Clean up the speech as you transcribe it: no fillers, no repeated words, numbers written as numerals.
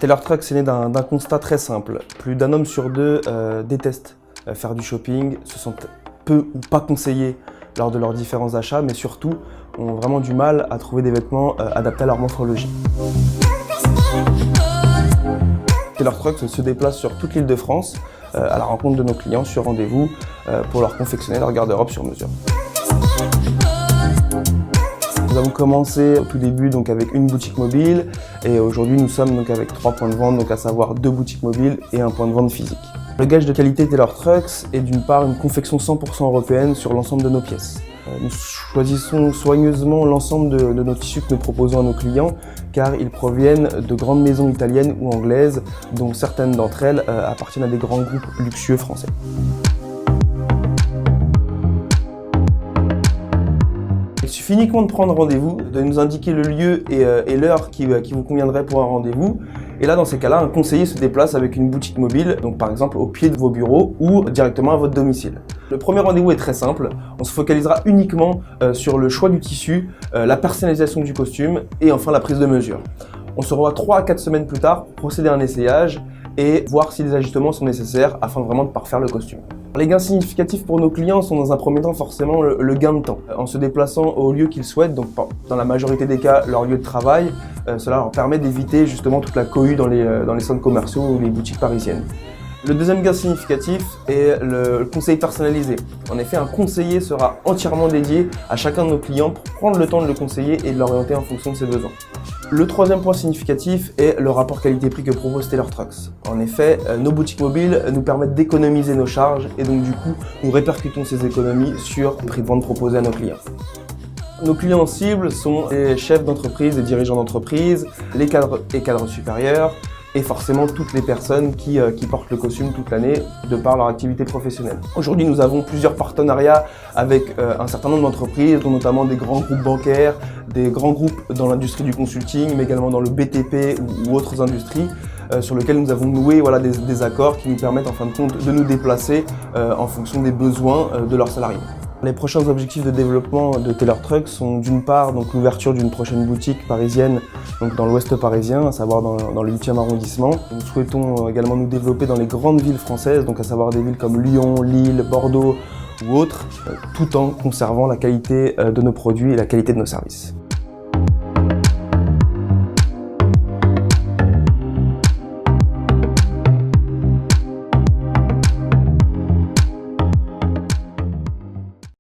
Taylor Trucks est né d'un constat très simple. Plus d'un homme sur deux déteste faire du shopping, se sentent peu ou pas conseillés lors de leurs différents achats, mais surtout ont vraiment du mal à trouver des vêtements adaptés à leur morphologie. Taylor Trucks se déplace sur toute l'île de France à la rencontre de nos clients sur rendez-vous pour leur confectionner leur garde-robe sur mesure. Nous avons commencé au tout début donc avec une boutique mobile et aujourd'hui nous sommes donc avec 3 points de vente, donc à savoir 2 boutiques mobiles et un point de vente physique. Le gage de qualité Taylor Trucks est d'une part une confection 100% européenne sur l'ensemble de nos pièces. Nous choisissons soigneusement l'ensemble de nos tissus que nous proposons à nos clients car ils proviennent de grandes maisons italiennes ou anglaises dont certaines d'entre elles appartiennent à des grands groupes luxueux français. Il suffit uniquement de prendre rendez-vous, de nous indiquer le lieu et l'heure qui vous conviendrait pour un rendez-vous. Et là, dans ces cas-là, un conseiller se déplace avec une boutique mobile, donc par exemple au pied de vos bureaux ou directement à votre domicile. Le premier rendez-vous est très simple, on se focalisera uniquement sur le choix du tissu, la personnalisation du costume et enfin la prise de mesure. On se revoit 3 à 4 semaines plus tard pour procéder à un essayage et voir si des ajustements sont nécessaires afin vraiment de parfaire le costume. Les gains significatifs pour nos clients sont dans un premier temps forcément le gain de temps. En se déplaçant au lieu qu'ils souhaitent, donc dans la majorité des cas leur lieu de travail, cela leur permet d'éviter justement toute la cohue dans les centres commerciaux ou les boutiques parisiennes. Le deuxième gain significatif est le conseil personnalisé. En effet, un conseiller sera entièrement dédié à chacun de nos clients pour prendre le temps de le conseiller et de l'orienter en fonction de ses besoins. Le troisième point significatif est le rapport qualité-prix que propose Taylor Trucks. En effet, nos boutiques mobiles nous permettent d'économiser nos charges et donc du coup, nous répercutons ces économies sur le prix de vente proposé à nos clients. Nos clients cibles sont les chefs d'entreprise et dirigeants d'entreprise, les cadres et cadres supérieurs, et forcément toutes les personnes qui portent le costume toute l'année de par leur activité professionnelle. Aujourd'hui, nous avons plusieurs partenariats avec un certain nombre d'entreprises, dont notamment des grands groupes bancaires, des grands groupes dans l'industrie du consulting, mais également dans le BTP ou autres industries, sur lesquels nous avons noué des accords qui nous permettent en fin de compte de nous déplacer en fonction des besoins de leurs salariés. Les prochains objectifs de développement de Taylor Trucks sont d'une part l'ouverture d'une prochaine boutique parisienne donc dans l'ouest parisien, à savoir dans le 8e arrondissement. Nous souhaitons également nous développer dans les grandes villes françaises, donc à savoir des villes comme Lyon, Lille, Bordeaux ou autres, tout en conservant la qualité de nos produits et la qualité de nos services.